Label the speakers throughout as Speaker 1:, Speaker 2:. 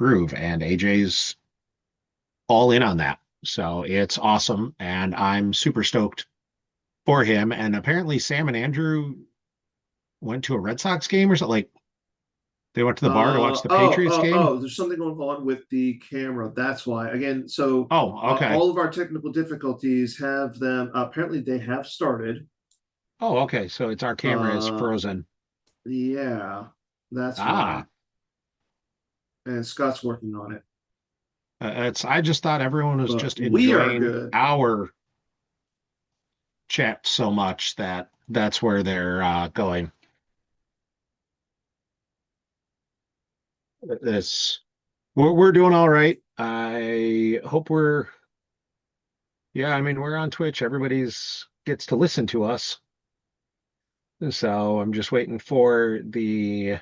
Speaker 1: improve, and AJ's all in on that. So it's awesome, and I'm super stoked for him. And apparently, Sam and Andrew went to a Red Sox game or something. Like they went to the bar to watch the Patriots game.
Speaker 2: There's something going on with the camera. That's why. Again, so
Speaker 1: Oh, okay.
Speaker 2: all of our technical difficulties have them. Apparently, they have started.
Speaker 1: Oh, okay. So it's our camera is
Speaker 2: Uh,
Speaker 1: frozen.
Speaker 2: yeah, that's why.
Speaker 1: Ah,
Speaker 2: And Scott's working on it.
Speaker 1: it's. I just thought everyone was
Speaker 2: But
Speaker 1: just
Speaker 2: we are
Speaker 1: enjoying
Speaker 2: good.
Speaker 1: our chat so much that that's where they're going. This we're doing all right. I hope we're yeah, I mean we're on Twitch. Everybody's gets to listen to us. So I'm just waiting for the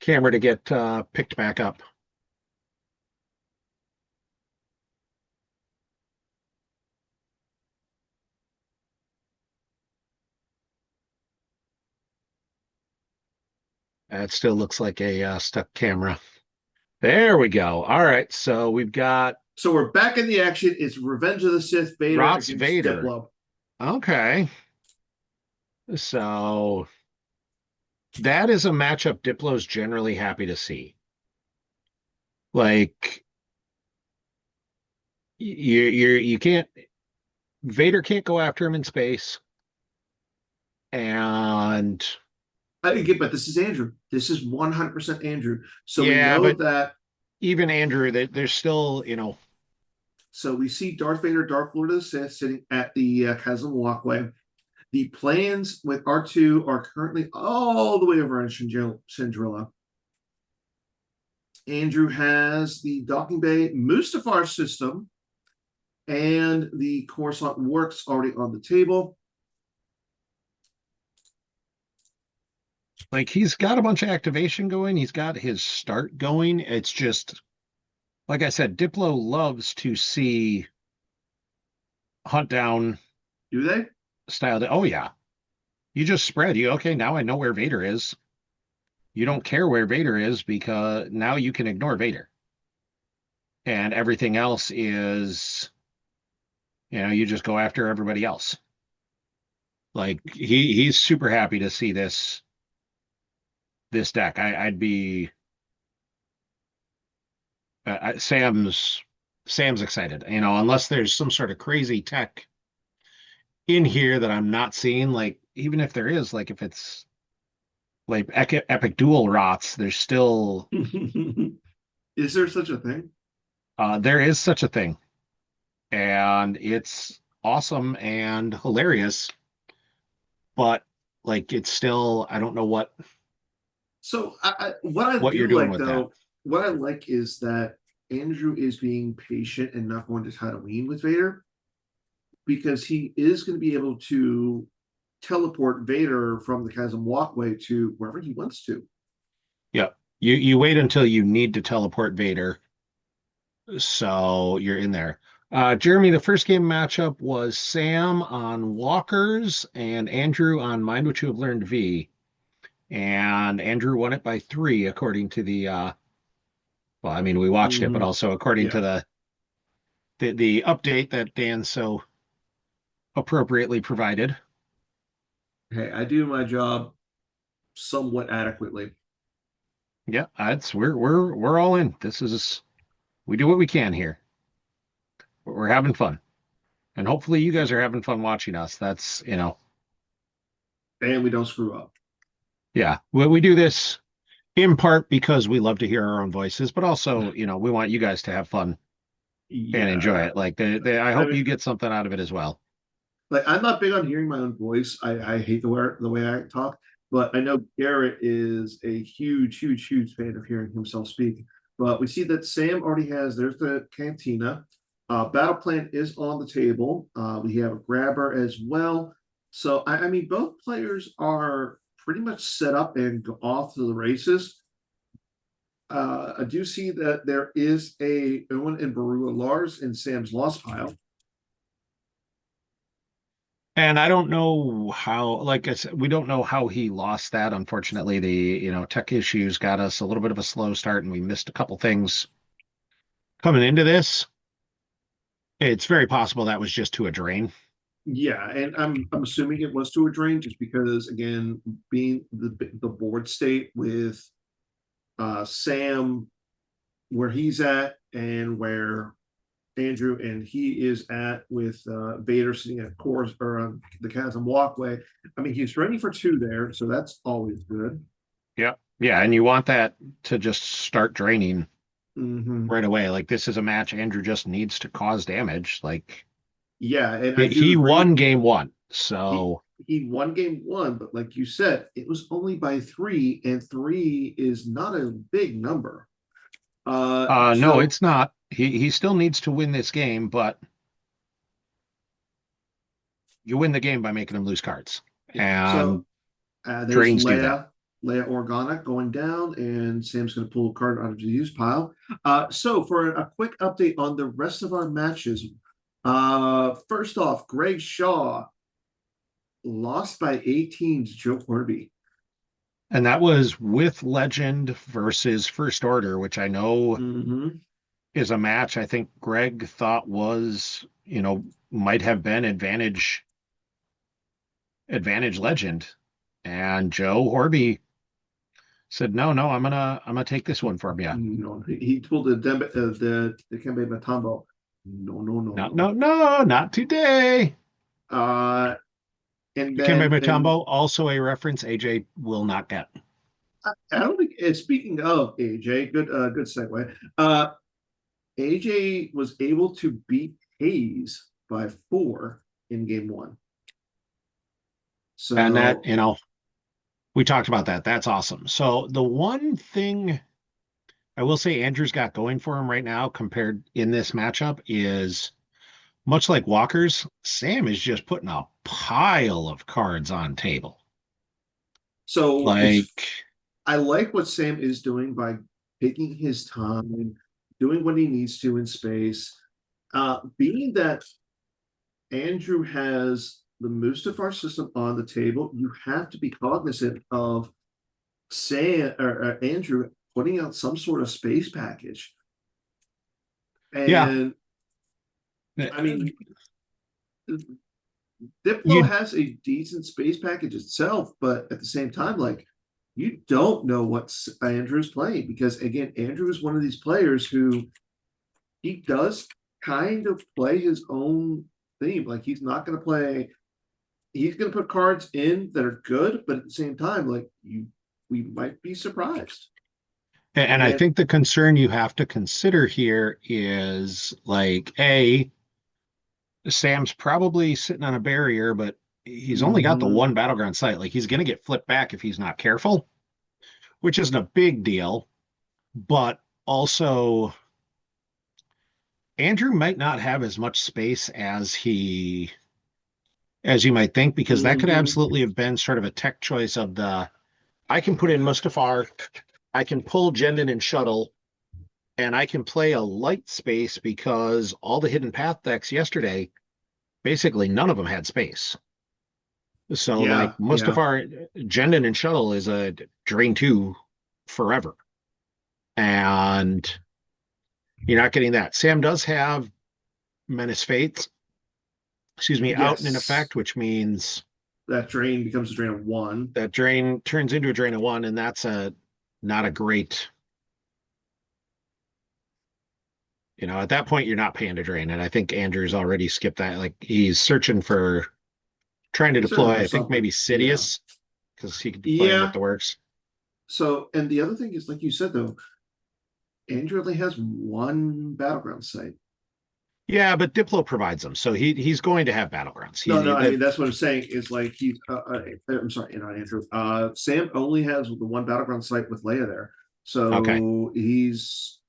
Speaker 1: camera to get picked back up. It still looks like a stuck camera. There we go. All right, so we've got
Speaker 2: So we're back in the action. It's Revenge of the Sith Vader
Speaker 1: ROTS
Speaker 2: against
Speaker 1: Vader.
Speaker 2: Diplo.
Speaker 1: Okay, so that is a matchup Diplo's generally happy to see. Like you can't Vader can't go after him in space, and
Speaker 2: I get, but this is Andrew. This is 100% Andrew. So we
Speaker 1: yeah,
Speaker 2: know
Speaker 1: but
Speaker 2: that.
Speaker 1: even Andrew, there's still
Speaker 2: So we see Darth Vader, Dark Lord of the Sith, sitting at the chasm walkway. The plans with R2 are currently all the way over in Chandrilla. Andrew has the docking bay Mustafar system and the Coruscant works already on the table.
Speaker 1: like he's got a bunch of activation going. He's got his start going. It's just like I said, Diplo loves to see hunt down
Speaker 2: Do they?
Speaker 1: style. Oh yeah, you just spread. You okay? Now I know where Vader is. You don't care where Vader is because now you can ignore Vader, and everything else is you just go after everybody else. Like he's super happy to see this deck. I'd be Sam's excited. Unless there's some sort of crazy tech in here that I'm not seeing. Like even if there is, like if it's like epic dual rots, there's still
Speaker 2: Is there such a thing?
Speaker 1: there is such a thing, and it's awesome and hilarious. But like it's still I don't know
Speaker 2: So what I
Speaker 1: what you're
Speaker 2: do
Speaker 1: doing
Speaker 2: like
Speaker 1: with that.
Speaker 2: though, what I like is that Andrew is being patient and not going to Tatooine with Vader because he is going to be able to teleport Vader from the chasm walkway to wherever he wants to.
Speaker 1: Yeah. You wait until you need to teleport Vader, so you're in there. Jeremy, the first game matchup was Sam on Walkers and Andrew on Mind What You Have Learned V. And Andrew won it by 3, according to the well, I mean we watched it, but
Speaker 2: Mm-hmm.
Speaker 1: also according to
Speaker 2: Yeah.
Speaker 1: the update that Dan so appropriately provided.
Speaker 2: Hey, I do my job somewhat adequately.
Speaker 1: Yeah, that's we're all in. This is we do what we can here. We're having fun. And hopefully you guys are having fun watching us. That's.
Speaker 2: And we don't screw up.
Speaker 1: Yeah, we do this in part because we love to hear our own voices, but also, we want you guys to have fun and enjoy
Speaker 2: Yeah.
Speaker 1: it. Like I
Speaker 2: I
Speaker 1: hope
Speaker 2: mean,
Speaker 1: you get something out of it as well.
Speaker 2: like I'm not big on hearing my own voice. I hate the way I talk, but I know Garrett is a huge fan of hearing himself speak. But we see that Sam already has. There's the cantina. Battle plan is on the table. We have a grabber as well. So I mean, both players are pretty much set up and go off to the races. I do see that there is a Owen and Barua Lars in Sam's lost pile.
Speaker 1: And I don't know how, like I said, we don't know how he lost that. Unfortunately, the, tech issues got us a little bit of a slow start and we missed a couple things coming into this. It's very possible that was just to a drain.
Speaker 2: Yeah, and I'm assuming it was to a drain just because again, being the board state with Sam where he's at and where Andrew and he is at with Vader sitting at course or on the chasm walkway. I mean, he's ready for two there, so that's always good.
Speaker 1: Yeah. Yeah. And you want that to just start draining
Speaker 2: Hmm.
Speaker 1: right away. Like this is a match Andrew just needs to cause damage. Like
Speaker 2: Yeah, and I do
Speaker 1: he
Speaker 2: agree.
Speaker 1: won game one.
Speaker 2: He
Speaker 1: So
Speaker 2: he won game one, but like you said, it was only by three, and three is not a big number.
Speaker 1: no,
Speaker 2: So
Speaker 1: it's not. He still needs to win this game, but you win the game by making him lose cards.
Speaker 2: yeah, so
Speaker 1: And
Speaker 2: there's
Speaker 1: drains do that.
Speaker 2: Leia Organa going down, and Sam's going to pull a card out of the use pile. So for a quick update on the rest of our matches, first off, Greg Shaw lost by 18 to Joe Corby.
Speaker 1: And that was with Legend versus First Order, which I know
Speaker 2: Mm-hmm.
Speaker 1: is a match I think Greg thought was, might have been advantage Legend. And Joe Horby said, no, no, I'm gonna take this one from you.
Speaker 2: No, he told the Kembe Matambo, no, no, no,
Speaker 1: No,
Speaker 2: no.
Speaker 1: no, no, not today.
Speaker 2: Uh, and
Speaker 1: Dikembe
Speaker 2: then and
Speaker 1: Mutombo, also a reference AJ will not get.
Speaker 2: I don't think. Speaking of AJ, good segue. AJ was able to beat Hayes by four in game one.
Speaker 1: And that,
Speaker 2: So
Speaker 1: we talked about that. That's awesome. So the one thing I will say Andrew's got going for him right now compared in this matchup is much like Walker's, Sam is just putting a pile of cards on table.
Speaker 2: so it's
Speaker 1: Like,
Speaker 2: I like what Sam is doing by taking his time, doing what he needs to in space. Being that Andrew has the Mustafar system on the table, you have to be cognizant of Sam or Andrew putting out some sort of space package.
Speaker 1: yeah,
Speaker 2: And I mean, Diplo
Speaker 1: you
Speaker 2: has a decent space package itself, but at the same time, like you don't know what Andrew's playing because again, Andrew is one of these players who he does kind of play his own theme. Like he's not going to play. He's going to put cards in that are good, but at the same time, like we might be surprised.
Speaker 1: and I
Speaker 2: And
Speaker 1: think the concern you have to consider here is like Sam's probably sitting on a barrier, but he's only got the
Speaker 2: mm-hmm,
Speaker 1: one battleground site. Like he's gonna get flipped back if he's not careful, which isn't a big deal, but also Andrew might not have as much space as you might think, because that could
Speaker 2: mm-hmm,
Speaker 1: absolutely have been sort of a tech choice of the I can put in Mustafar, I can pull Jendon and Shuttle, and I can play a light space because all the hidden path decks yesterday, basically none of them had space. So like
Speaker 2: yeah, yeah.
Speaker 1: Mustafar, Jendon and Shuttle is a drain two forever. And you're not getting that. Sam does have Menace Fates, excuse me, out and in
Speaker 2: Yes,
Speaker 1: effect, which means
Speaker 2: that drain becomes a drain of one.
Speaker 1: that drain turns into a drain of one, and that's a not a great, at that point you're not paying to drain. And I think Andrew's already skipped that. Like he's searching for trying to
Speaker 2: He's searching
Speaker 1: deploy,
Speaker 2: for
Speaker 1: I think
Speaker 2: something.
Speaker 1: maybe
Speaker 2: Yeah,
Speaker 1: Sidious, because he could deploy him with
Speaker 2: yeah.
Speaker 1: the works.
Speaker 2: So, and the other thing is, like you said, though, Andrew only has one battleground site.
Speaker 1: Yeah, but Diplo provides them, so he's going to have battlegrounds.
Speaker 2: No,
Speaker 1: He
Speaker 2: no, I
Speaker 1: that
Speaker 2: mean that's what I'm saying is like he's. I'm sorry, not Andrew. Sam only has the one battleground site with Leia there,
Speaker 1: okay.
Speaker 2: so he's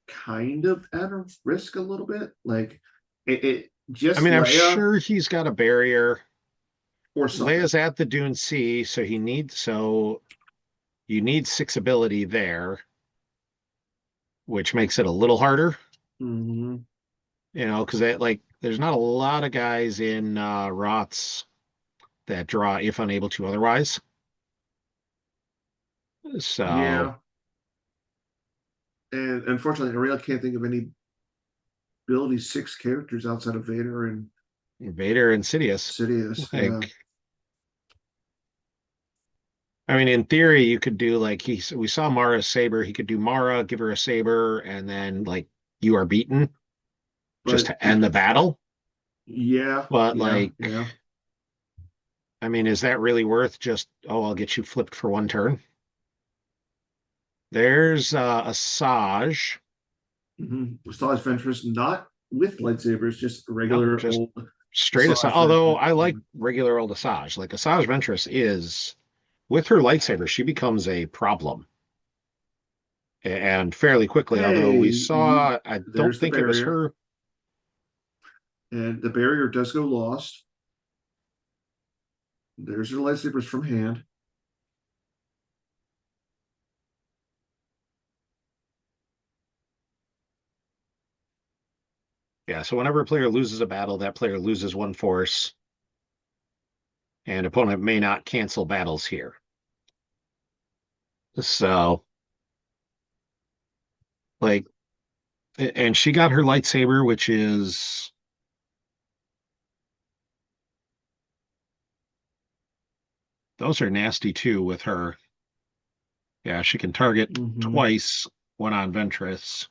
Speaker 2: kind of at a risk a little bit. Like it
Speaker 1: I
Speaker 2: just
Speaker 1: mean, I'm
Speaker 2: Leia
Speaker 1: sure he's got a barrier.
Speaker 2: or something.
Speaker 1: Leia's at the Dune Sea, so you need six ability there, which makes it a little harder,
Speaker 2: Mm-hmm.
Speaker 1: because that like there's not a lot of guys in ROTS that draw if unable to otherwise. So
Speaker 2: Yeah, and unfortunately, I really can't think of any ability six characters outside of Vader and
Speaker 1: Vader and Sidious,
Speaker 2: Sidious. Yeah,
Speaker 1: like, I mean, in theory, you could do like we saw Mara's saber. He could do Mara, give her a saber, and then like you are beaten just
Speaker 2: but
Speaker 1: to end the battle.
Speaker 2: yeah,
Speaker 1: But
Speaker 2: yeah,
Speaker 1: like,
Speaker 2: yeah.
Speaker 1: I mean, is that really worth just, oh, I'll get you flipped for one turn? There's a Saj.
Speaker 2: Star Ventress, not with lightsabers, just
Speaker 1: No,
Speaker 2: regular
Speaker 1: just
Speaker 2: old
Speaker 1: straight aside.
Speaker 2: Asajj
Speaker 1: Although
Speaker 2: Ventress.
Speaker 1: I like regular old Asajj. Like Asajj Ventress is with her lightsaber, she becomes a problem. And fairly quickly, although
Speaker 2: Hey,
Speaker 1: we saw, I don't
Speaker 2: there's the
Speaker 1: think it was
Speaker 2: barrier,
Speaker 1: her.
Speaker 2: and the barrier does go lost. There's her lightsabers from hand.
Speaker 1: Yeah, so whenever a player loses a battle, that player loses one force, and opponent may not cancel battles here. So, like, and she got her lightsaber, which is those are nasty too with her. Yeah, she can target
Speaker 2: Mm-hmm.
Speaker 1: twice when on Ventress,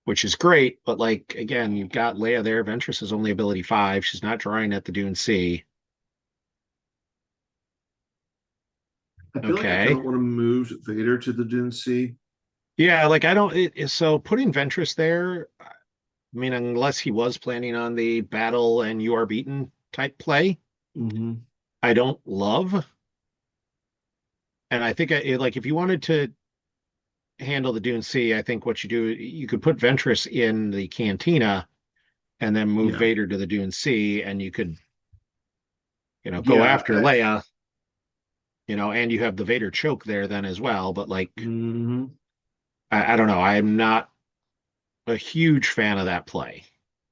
Speaker 1: which is great. But like again, you've got Leia there. Ventress is only ability 5. She's not drawing at the Dune Sea.
Speaker 2: I feel like I kind
Speaker 1: Okay.
Speaker 2: of want to move Vader to the Dune Sea.
Speaker 1: Yeah, like I don't so putting Ventress there, I mean, unless he was planning on the battle and you are beaten type play,
Speaker 2: Mm-hmm.
Speaker 1: I don't love. And I think like if you wanted to handle the Dune Sea, I think what you do, you could put Ventress in the cantina and then move
Speaker 2: Yeah,
Speaker 1: Vader to the Dune Sea, and you could, go
Speaker 2: yeah.
Speaker 1: after Leia, and you have the Vader choke there then as well. But like,
Speaker 2: Mm-hmm.
Speaker 1: I don't know. I'm not a huge fan of that play.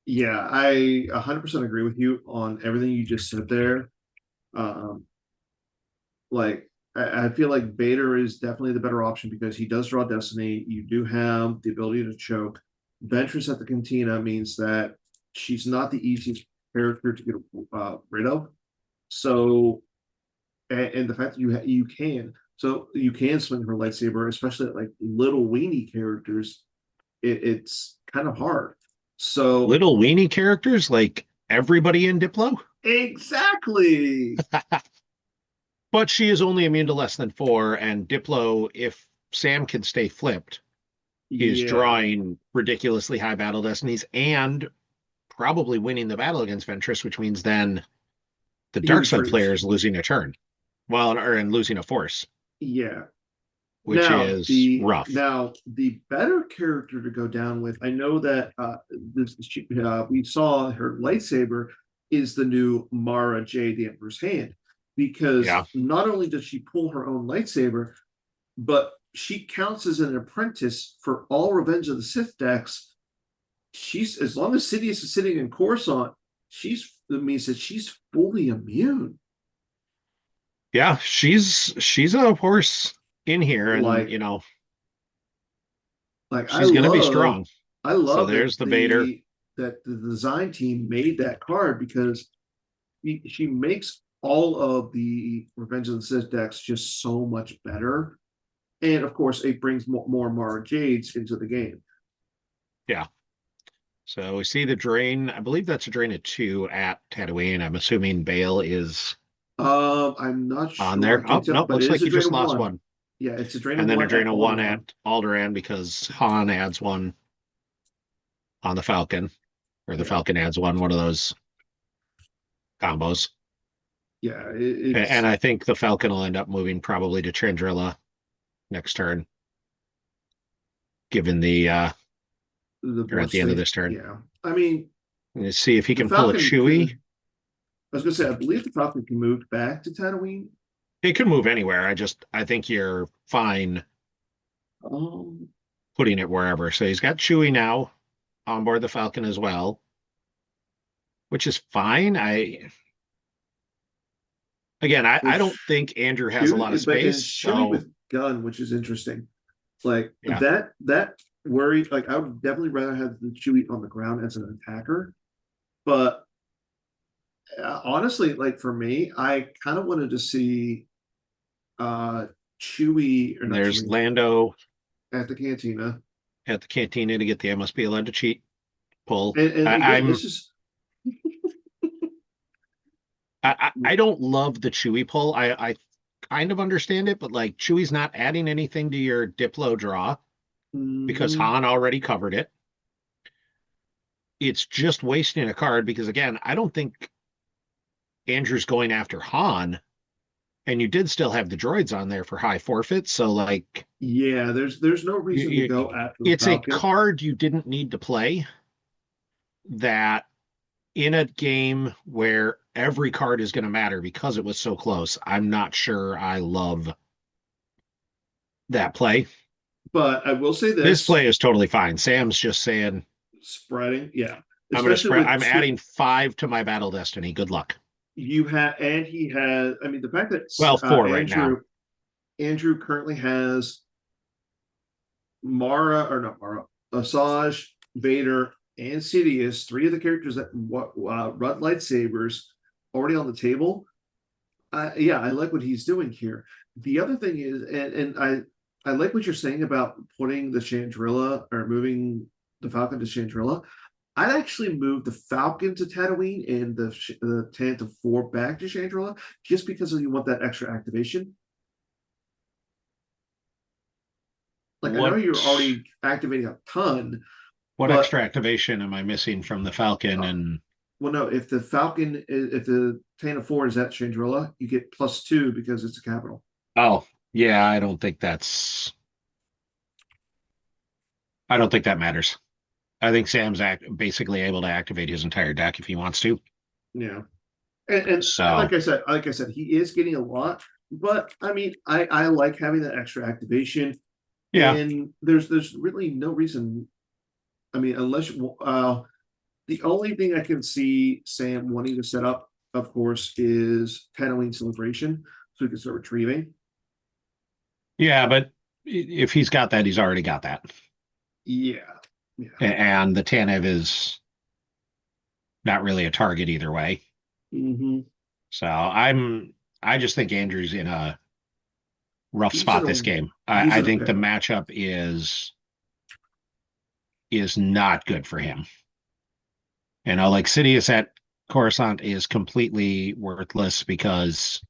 Speaker 2: Yeah, I 100% agree with you on everything you just said there. Um, like I feel like Vader is definitely the better option because he does draw Destiny. You do have the ability to choke. Ventress at the Cantina means that she's not the easiest character to get rid of. So, and the fact that you can swing her lightsaber, especially at like little weenie characters, it's kind of hard. So
Speaker 1: Little weenie characters like everybody in Diplo,
Speaker 2: exactly,
Speaker 1: but she is only immune to less than 4. And Diplo, if Sam can stay flipped, is
Speaker 2: yeah,
Speaker 1: drawing ridiculously high battle destinies and probably winning the battle against Ventress, which means then the
Speaker 2: he
Speaker 1: dark side player
Speaker 2: retreats.
Speaker 1: is losing a turn. Well, or and losing a force,
Speaker 2: Yeah,
Speaker 1: which is rough.
Speaker 2: the better character to go down with, I know that we saw her lightsaber is the new Mara Jade, the Emperor's Hand,
Speaker 1: Yeah.
Speaker 2: because not only does she pull her own lightsaber, but she counts as an apprentice for all Revenge of the Sith decks. She's as long as Sidious is sitting in Coruscant, that means that she's fully immune.
Speaker 1: Yeah, she's a horse in here, and
Speaker 2: Like like
Speaker 1: she's gonna be strong.
Speaker 2: I
Speaker 1: So
Speaker 2: love
Speaker 1: there's the Vader.
Speaker 2: that the design team made that card because she makes all of the Revenge of the Sith decks just so much better. And of course, it brings more Mara Jades into the game.
Speaker 1: Yeah. So we see the drain. I believe that's a drain of 2 at Tatooine. I'm assuming Bale is
Speaker 2: I'm not
Speaker 1: on
Speaker 2: sure. I
Speaker 1: there.
Speaker 2: can
Speaker 1: Oh,
Speaker 2: tell,
Speaker 1: no,
Speaker 2: but it
Speaker 1: looks
Speaker 2: is
Speaker 1: like
Speaker 2: a
Speaker 1: he
Speaker 2: drain
Speaker 1: just
Speaker 2: of
Speaker 1: lost
Speaker 2: one.
Speaker 1: one.
Speaker 2: Yeah, it's a drain of
Speaker 1: And then a
Speaker 2: one
Speaker 1: drain
Speaker 2: at
Speaker 1: of 1 at
Speaker 2: Alderaan.
Speaker 1: Alderaan because Han adds 1 on the Falcon, or the
Speaker 2: Yeah,
Speaker 1: Falcon adds 1, one of those combos.
Speaker 2: yeah,
Speaker 1: And
Speaker 2: it's
Speaker 1: I think the Falcon will end up moving probably to Chandrila next turn, given the
Speaker 2: the
Speaker 1: or
Speaker 2: more
Speaker 1: at the end of
Speaker 2: safe.
Speaker 1: this turn.
Speaker 2: Yeah, I mean,
Speaker 1: Let's see if he
Speaker 2: the
Speaker 1: can pull a
Speaker 2: Falcon
Speaker 1: Chewie.
Speaker 2: could. I was gonna say, I believe the Falcon can move back to Tatooine.
Speaker 1: It could move anywhere. I think you're fine
Speaker 2: Um,
Speaker 1: putting it wherever. So he's got Chewie now. on board the Falcon as well, which is fine. I
Speaker 2: Well,
Speaker 1: don't think Andrew has a lot of
Speaker 2: shooting, but
Speaker 1: space,
Speaker 2: and shooting
Speaker 1: so
Speaker 2: with gun, which is interesting. Like
Speaker 1: yeah.
Speaker 2: that worry. Like I would definitely rather have the Chewie on the ground as an attacker. But honestly, like for me, I kind of wanted to see uh Chewie or not
Speaker 1: There's
Speaker 2: Chewie
Speaker 1: Lando
Speaker 2: at the cantina.
Speaker 1: at the cantina to get the must be allowed to cheat pull.
Speaker 2: And
Speaker 1: I,
Speaker 2: again,
Speaker 1: I'm
Speaker 2: this is
Speaker 1: I don't love the Chewy pull. I kind of understand it, but like Chewy's not adding anything to your Diplo draw because
Speaker 2: mhm.
Speaker 1: Han already covered it. It's just wasting a card because again, I don't think Andrew's going after Han, and you did still have the droids on there for high forfeit. So like,
Speaker 2: Yeah, there's no reason to go after the
Speaker 1: it's a
Speaker 2: Falcon.
Speaker 1: card you didn't need to play. That in a game where every card is going to matter because it was so close, I'm not sure I love that play.
Speaker 2: But I will say
Speaker 1: This
Speaker 2: this:
Speaker 1: play is totally fine. Sam's just saying,
Speaker 2: spreading, yeah,
Speaker 1: I'm going to
Speaker 2: especially
Speaker 1: spread.
Speaker 2: with
Speaker 1: I'm
Speaker 2: two.
Speaker 1: adding 5 to my battle destiny. Good luck.
Speaker 2: You have, and he has. I mean, the fact that
Speaker 1: Well, 4 right now.
Speaker 2: Andrew currently has Mara or not Mara, Asajj, Vader, and Sidious, three of the characters that run lightsabers already on the table. Yeah, I like what he's doing here. The other thing is, and I like what you're saying about putting the Chandrilla or moving the Falcon to Chandrilla. I'd actually move the Falcon to Tatooine and the Tantive 4 back to Chandrilla just because you want that extra activation. Like I know
Speaker 1: What
Speaker 2: you're already activating a ton,
Speaker 1: what
Speaker 2: but
Speaker 1: extra activation am I missing from the Falcon?
Speaker 2: uh,
Speaker 1: And
Speaker 2: well, no, if the Falcon, if the Tantive 4 is at Chandrilla, you get +2 because it's a capital.
Speaker 1: oh yeah, I don't think that matters. I think Sam's basically able to activate his entire deck if he wants to.
Speaker 2: Yeah. And
Speaker 1: So
Speaker 2: like I said, he is getting a lot. But I mean, I like having that extra activation,
Speaker 1: yeah,
Speaker 2: and there's really no reason. I mean, unless the only thing I can see Sam wanting to set up, of course, is Tatooine Celebration, so we can start retrieving.
Speaker 1: yeah, but if he's got that, he's already got that.
Speaker 2: Yeah, yeah.
Speaker 1: And the Tanev is not really a target either way.
Speaker 2: Mm-hmm.
Speaker 1: So I just think Andrew's in a rough
Speaker 2: He's
Speaker 1: spot
Speaker 2: in
Speaker 1: this game.
Speaker 2: he's
Speaker 1: I
Speaker 2: in a
Speaker 1: think the
Speaker 2: pickle.
Speaker 1: matchup is not good for him. You know, like Sidious at Coruscant is completely worthless because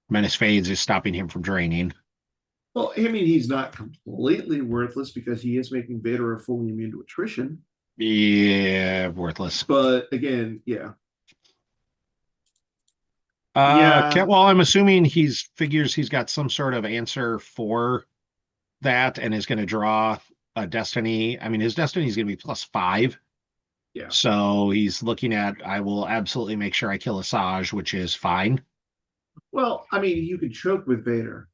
Speaker 1: Menace Fades is stopping him from draining.
Speaker 2: Well, I mean, he's not completely worthless because he is making Vader a fully immune to attrition.
Speaker 1: Yeah, worthless.
Speaker 2: But again, yeah,
Speaker 1: Well,
Speaker 2: yeah,
Speaker 1: I'm assuming he's figures he's got some sort of answer for that and is going to draw a destiny. I mean, his destiny is going to be +5.
Speaker 2: yeah.
Speaker 1: So he's looking at, I will absolutely make sure I kill Asajj, which is fine.
Speaker 2: Well, I mean, you could choke with Vader.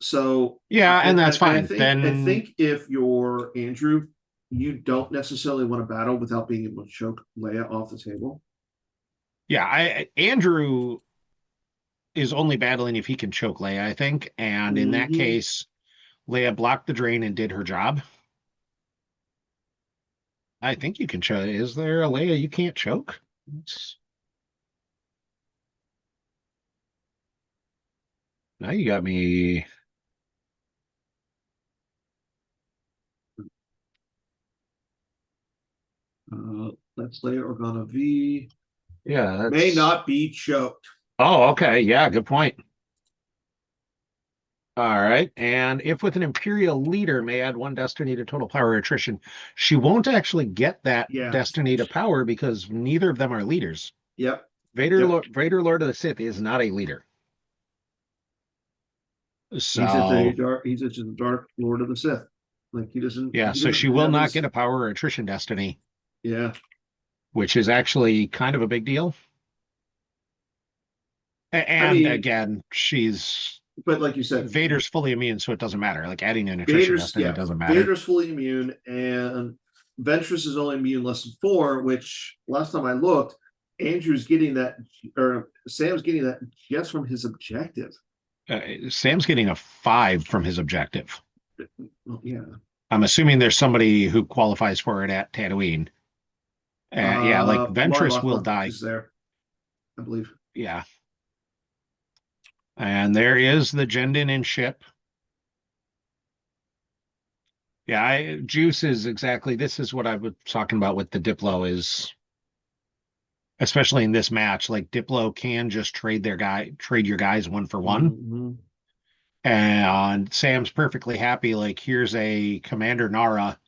Speaker 2: So,
Speaker 1: Yeah, and that's
Speaker 2: and
Speaker 1: fine.
Speaker 2: I
Speaker 1: Then,
Speaker 2: think if you're Andrew, you don't necessarily want to battle without being able to choke Leia off the table.
Speaker 1: yeah, Andrew is only battling if he can choke Leia, I think. And in that
Speaker 2: Mm-hmm.
Speaker 1: case, Leia blocked the drain and did her job. I think you can choke. Is there a Leia you can't choke? Now you got me.
Speaker 2: Let's Leia Organa V
Speaker 1: Yeah,
Speaker 2: may
Speaker 1: that's.
Speaker 2: not be choked.
Speaker 1: Oh, okay. Yeah, good point. All right. And if with an Imperial leader may add 1 destiny to total power attrition, she won't actually get that
Speaker 2: Yeah.
Speaker 1: destiny to power because neither of them are leaders.
Speaker 2: Yep.
Speaker 1: Vader,
Speaker 2: Yep.
Speaker 1: Vader Lord of the Sith is not a leader.
Speaker 2: He's at the
Speaker 1: So
Speaker 2: dark. He's at the Dark Lord of the Sith. Like he doesn't.
Speaker 1: yeah,
Speaker 2: He
Speaker 1: so she
Speaker 2: doesn't
Speaker 1: will
Speaker 2: have
Speaker 1: not get
Speaker 2: his.
Speaker 1: a power attrition destiny,
Speaker 2: Yeah.
Speaker 1: which is actually kind of a big deal.
Speaker 2: I
Speaker 1: And
Speaker 2: mean,
Speaker 1: again, she's
Speaker 2: but like you said,
Speaker 1: Vader's fully immune, so it doesn't matter. Like adding an attrition
Speaker 2: Vader's
Speaker 1: destiny
Speaker 2: yeah,
Speaker 1: doesn't matter.
Speaker 2: Vader's fully immune, and Ventress is only immune less than 4, which last time I looked, Andrew's getting that, or Sam's getting that just from his objective.
Speaker 1: Sam's getting a 5 from his objective.
Speaker 2: Well, yeah.
Speaker 1: I'm assuming there's somebody who qualifies for it at Tatooine. Yeah, like
Speaker 2: Mon
Speaker 1: Ventress will
Speaker 2: Mothma
Speaker 1: die.
Speaker 2: is there, I believe.
Speaker 1: Yeah. And there is the Jendin in ship. Yeah, Juice is exactly, this is what I was talking about with the Diplo is, especially in this match, like Diplo can just trade your guys 1 for 1.
Speaker 2: Mm-hmm.
Speaker 1: And Sam's perfectly happy. Like, here's a Commander Nara,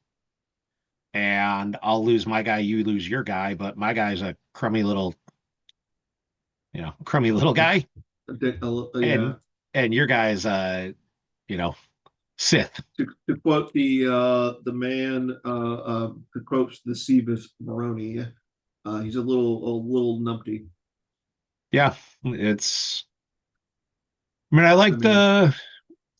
Speaker 1: and I'll lose my guy, you lose your guy, but my guy's a crummy little guy,
Speaker 2: Yeah.
Speaker 1: and your guy's you know, Sith.
Speaker 2: To quote the man who quotes the Seavis Moroni, he's a little numpty.
Speaker 1: Yeah, it's. I mean, I
Speaker 2: I
Speaker 1: like
Speaker 2: mean,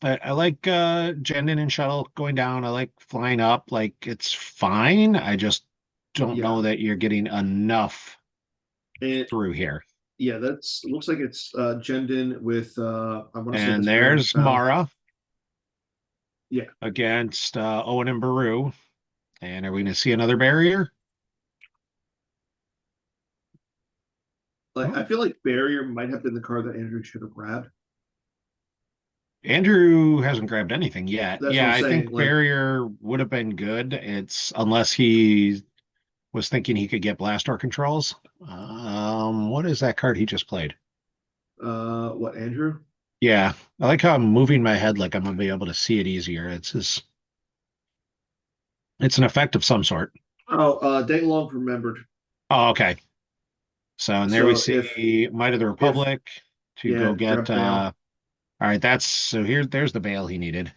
Speaker 1: I like Jendin and Shuttle going down. I like flying up. Like it's fine. I just don't know
Speaker 2: yeah,
Speaker 1: that you're getting enough
Speaker 2: and
Speaker 1: through here.
Speaker 2: yeah, that's looks like it's Jendin with I want to say
Speaker 1: And
Speaker 2: this very
Speaker 1: there's
Speaker 2: sound.
Speaker 1: Mara
Speaker 2: Yeah,
Speaker 1: against Owen and Baru. And are we going to see another barrier?
Speaker 2: like I
Speaker 1: Oh,
Speaker 2: feel like Barrier might have been the card that Andrew should have grabbed.
Speaker 1: Andrew hasn't grabbed anything yet.
Speaker 2: That's what
Speaker 1: Yeah,
Speaker 2: I'm
Speaker 1: I
Speaker 2: saying.
Speaker 1: think
Speaker 2: Like,
Speaker 1: barrier would have been good. It's unless he was thinking he could get blast door controls. What is that card he just played?
Speaker 2: what Andrew?
Speaker 1: Yeah, I like how I'm moving my head like I'm gonna be able to see it easier. It's an effect of some sort.
Speaker 2: Oh, Danglong remembered.
Speaker 1: Oh, okay. So and there we
Speaker 2: So if
Speaker 1: see Might of the
Speaker 2: if
Speaker 1: Republic to go
Speaker 2: yeah,
Speaker 1: get
Speaker 2: grab bail.
Speaker 1: all right, that's so there's the bail he needed.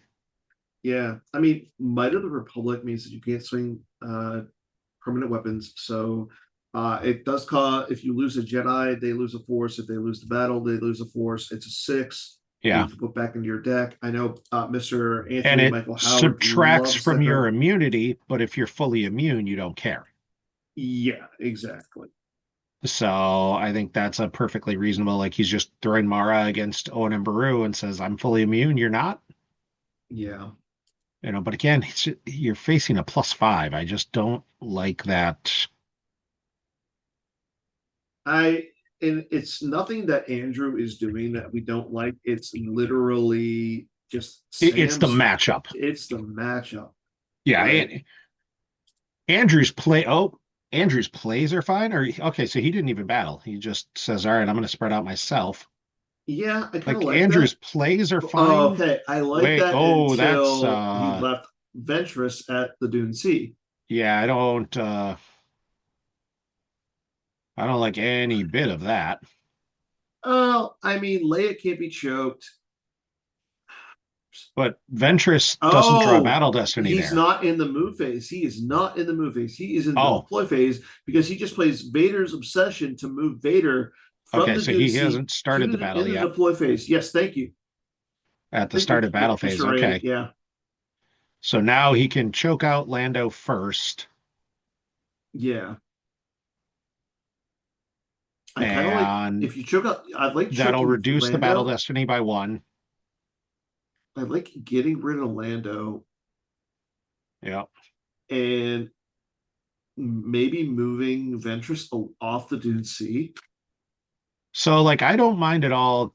Speaker 2: Yeah, I mean, Might of the Republic means that you can't swing permanent weapons. So it does cause if you lose a Jedi, they lose a force. If they lose the battle, they lose a force. It's a 6 that
Speaker 1: Yeah.
Speaker 2: you can put back into your deck. I know Mr.
Speaker 1: And
Speaker 2: Anthony
Speaker 1: it
Speaker 2: Michael Howard
Speaker 1: subtracts
Speaker 2: loves
Speaker 1: from
Speaker 2: that
Speaker 1: your
Speaker 2: card.
Speaker 1: immunity, but if you're fully immune, you don't care.
Speaker 2: Yeah, exactly.
Speaker 1: So I think that's a perfectly reasonable. Like he's just throwing Mara against Owen and Baru and says, "I'm fully immune. You're not."
Speaker 2: Yeah.
Speaker 1: But again, you're facing a +5. I just don't like that.
Speaker 2: I and it's nothing that Andrew is doing that we don't like. It's literally just
Speaker 1: It's the
Speaker 2: Sam's.
Speaker 1: matchup.
Speaker 2: It's the matchup.
Speaker 1: Yeah,
Speaker 2: Like,
Speaker 1: Andrew's play. Oh, Andrew's plays are fine. Or okay, so he didn't even battle. He just says, "All right, I'm going to spread out myself."
Speaker 2: yeah, I kind of
Speaker 1: Like
Speaker 2: like
Speaker 1: Andrew's
Speaker 2: that.
Speaker 1: plays are
Speaker 2: Oh,
Speaker 1: fine.
Speaker 2: okay. I like
Speaker 1: Wait,
Speaker 2: that
Speaker 1: oh, that's
Speaker 2: until he left Ventress at the Dune Sea.
Speaker 1: yeah, I don't like any bit of that.
Speaker 2: Oh, I mean, Leia can't be choked.
Speaker 1: But Ventress doesn't draw
Speaker 2: Oh,
Speaker 1: Battle Destiny
Speaker 2: he's
Speaker 1: there.
Speaker 2: not in the move phase. He is not in the move phase. He is in the
Speaker 1: Oh,
Speaker 2: deploy phase because he just plays Vader's Obsession to move Vader from
Speaker 1: okay,
Speaker 2: the
Speaker 1: so
Speaker 2: Dune
Speaker 1: he
Speaker 2: Sea
Speaker 1: hasn't
Speaker 2: to
Speaker 1: started the battle
Speaker 2: in the
Speaker 1: yet.
Speaker 2: deploy phase. Yes, thank you.
Speaker 1: At the
Speaker 2: Thank you,
Speaker 1: start of battle phase.
Speaker 2: Mr. A.
Speaker 1: Okay.
Speaker 2: Yeah,
Speaker 1: So now he can choke out Lando first,
Speaker 2: yeah. I kind of like
Speaker 1: and
Speaker 2: if you choke out. I like
Speaker 1: that'll
Speaker 2: choking
Speaker 1: reduce the battle
Speaker 2: Lando.
Speaker 1: destiny by 1.
Speaker 2: I like getting rid of Lando
Speaker 1: Yeah.
Speaker 2: and maybe moving Ventress off the Dune Sea.
Speaker 1: So like I don't mind at all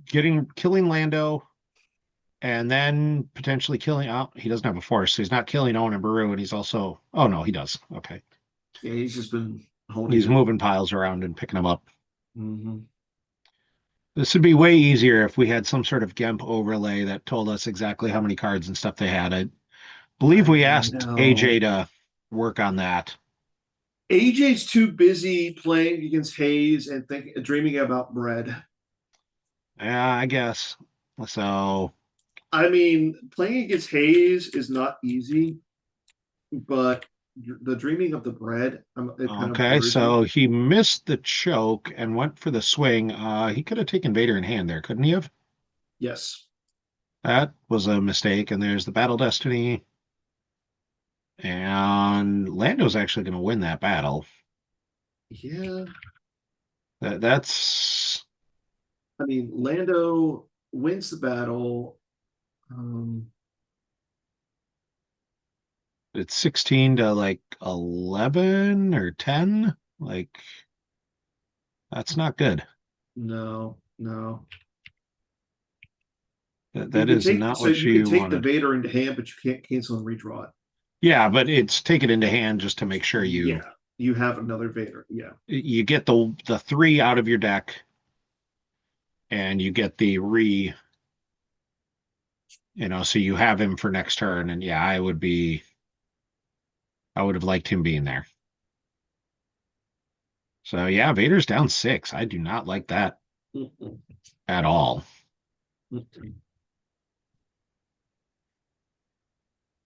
Speaker 1: killing Lando and then potentially killing out. He doesn't have a force, so he's not killing Owen and Baru, and he's also oh no, he does. Okay.
Speaker 2: Yeah, he's just been holding
Speaker 1: He's
Speaker 2: it.
Speaker 1: moving piles around and picking them up.
Speaker 2: Mm-hmm.
Speaker 1: This would be way easier if we had some sort of GEMP overlay that told us exactly how many cards and stuff they had. I believe
Speaker 2: I
Speaker 1: we asked AJ
Speaker 2: know.
Speaker 1: to work on that.
Speaker 2: AJ's too busy playing against Hayes and dreaming about bread.
Speaker 1: Yeah, I guess. So,
Speaker 2: I mean, playing against Hayes is not easy, but the dreaming of the bread, it kind of
Speaker 1: okay,
Speaker 2: worries me.
Speaker 1: so he missed the choke and went for the swing. He could have taken Vader in hand there, couldn't he have?
Speaker 2: Yes.
Speaker 1: That was a mistake. And there's the Battle Destiny. And Lando's actually going to win that battle.
Speaker 2: Yeah.
Speaker 1: That's
Speaker 2: I mean, Lando wins the battle.
Speaker 1: it's 16 to like 11 or 10. Like that's not good.
Speaker 2: No, no.
Speaker 1: That is not what
Speaker 2: You could
Speaker 1: you
Speaker 2: take the
Speaker 1: wanted.
Speaker 2: Vader into hand, but you can't cancel and redraw it.
Speaker 1: Yeah, but it's take it into hand just to make sure
Speaker 2: Yeah, you have another Vader. Yeah,
Speaker 1: you get the three out of your deck and you get the so you have him for next turn. And yeah, I would have liked him being there. So yeah, Vader's down 6. I do not like that
Speaker 2: Mm-mm.
Speaker 1: at all.
Speaker 2: Mm-mm.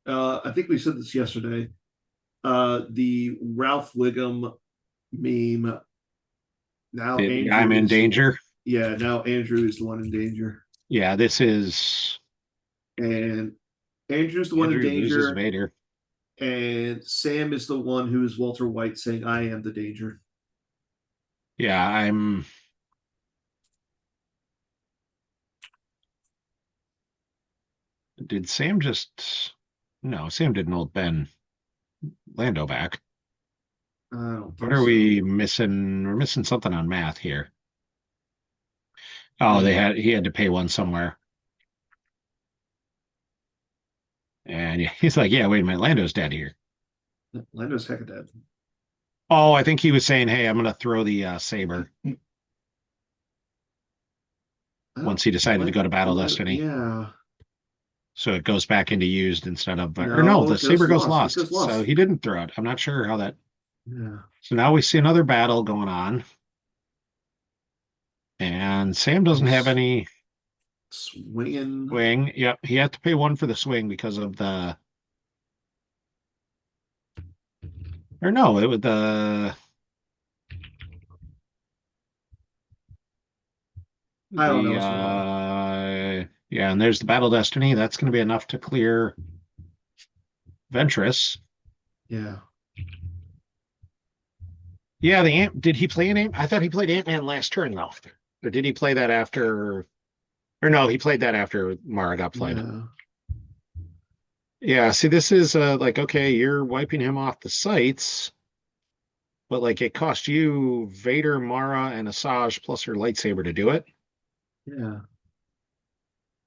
Speaker 2: I think we said this yesterday. The Ralph Wiggum meme. Now
Speaker 1: I'm
Speaker 2: Andrew
Speaker 1: in
Speaker 2: is,
Speaker 1: danger.
Speaker 2: yeah. Now Andrew is the one in danger,
Speaker 1: Yeah, this is
Speaker 2: and Andrew's the one in
Speaker 1: Andrew loses
Speaker 2: danger,
Speaker 1: Vader.
Speaker 2: and Sam is the one who is Walter White saying, "I am the danger."
Speaker 1: Yeah, I'm. Did Sam just? No, Sam didn't hold Ben Lando back.
Speaker 2: I don't
Speaker 1: What
Speaker 2: think
Speaker 1: are
Speaker 2: so.
Speaker 1: we missing? We're missing something on math here. Oh,
Speaker 2: Yeah,
Speaker 1: he had to pay one somewhere. And he's like, yeah, wait a minute, Lando's dead here.
Speaker 2: Lando's heck of dead.
Speaker 1: Oh, I think he was saying, hey, I'm going to throw the saber once he decided to go to Battle Destiny.
Speaker 2: Yeah.
Speaker 1: So it goes back into used instead of, or no,
Speaker 2: No,
Speaker 1: the
Speaker 2: it goes
Speaker 1: saber goes
Speaker 2: lost. It
Speaker 1: lost.
Speaker 2: goes
Speaker 1: So
Speaker 2: lost.
Speaker 1: he didn't throw it. I'm not sure how that.
Speaker 2: Yeah.
Speaker 1: So now we see another battle going on. And Sam doesn't have
Speaker 2: He's
Speaker 1: any
Speaker 2: swinging.
Speaker 1: swing. Yep, he had to pay one for the swing because of or no, it was
Speaker 2: I don't know.
Speaker 1: the
Speaker 2: It's wrong.
Speaker 1: yeah, and there's the Battle Destiny. That's going to be enough to clear Ventress.
Speaker 2: Yeah.
Speaker 1: Yeah, the Ant. Did he play an Ant? I thought he played Ant-Man last turn though. Or did he play that after? Or no, he played that after Mara got played.
Speaker 2: Yeah.
Speaker 1: Yeah. See, this is like okay, you're wiping him off the sites, but like it cost you Vader, Mara, and Asajj plus her lightsaber to do it.
Speaker 2: Yeah.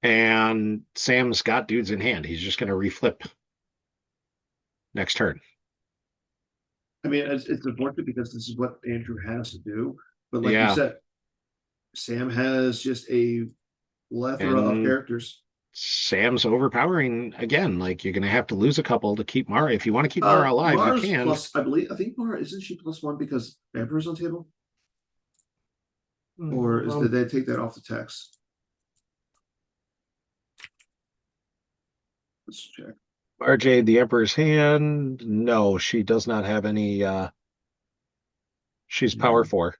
Speaker 1: And Sam's got dudes in hand. He's just going to reflip next turn.
Speaker 2: I mean, it's unfortunate because this is what Andrew has to do. But like you
Speaker 1: Yeah.
Speaker 2: said, Sam has just a plethora of
Speaker 1: And
Speaker 2: characters.
Speaker 1: Sam's overpowering again. Like you're going to have to lose a couple to keep Mara. If you want to keep Mara alive, you
Speaker 2: Mars
Speaker 1: can.
Speaker 2: plus, I believe, I think Mara, isn't she plus one because Emperor's on table? Or did they take that off the text? Let's check.
Speaker 1: RJ, the Emperor's Hand. No, she does not have any. She's power
Speaker 2: Yeah.
Speaker 1: 4.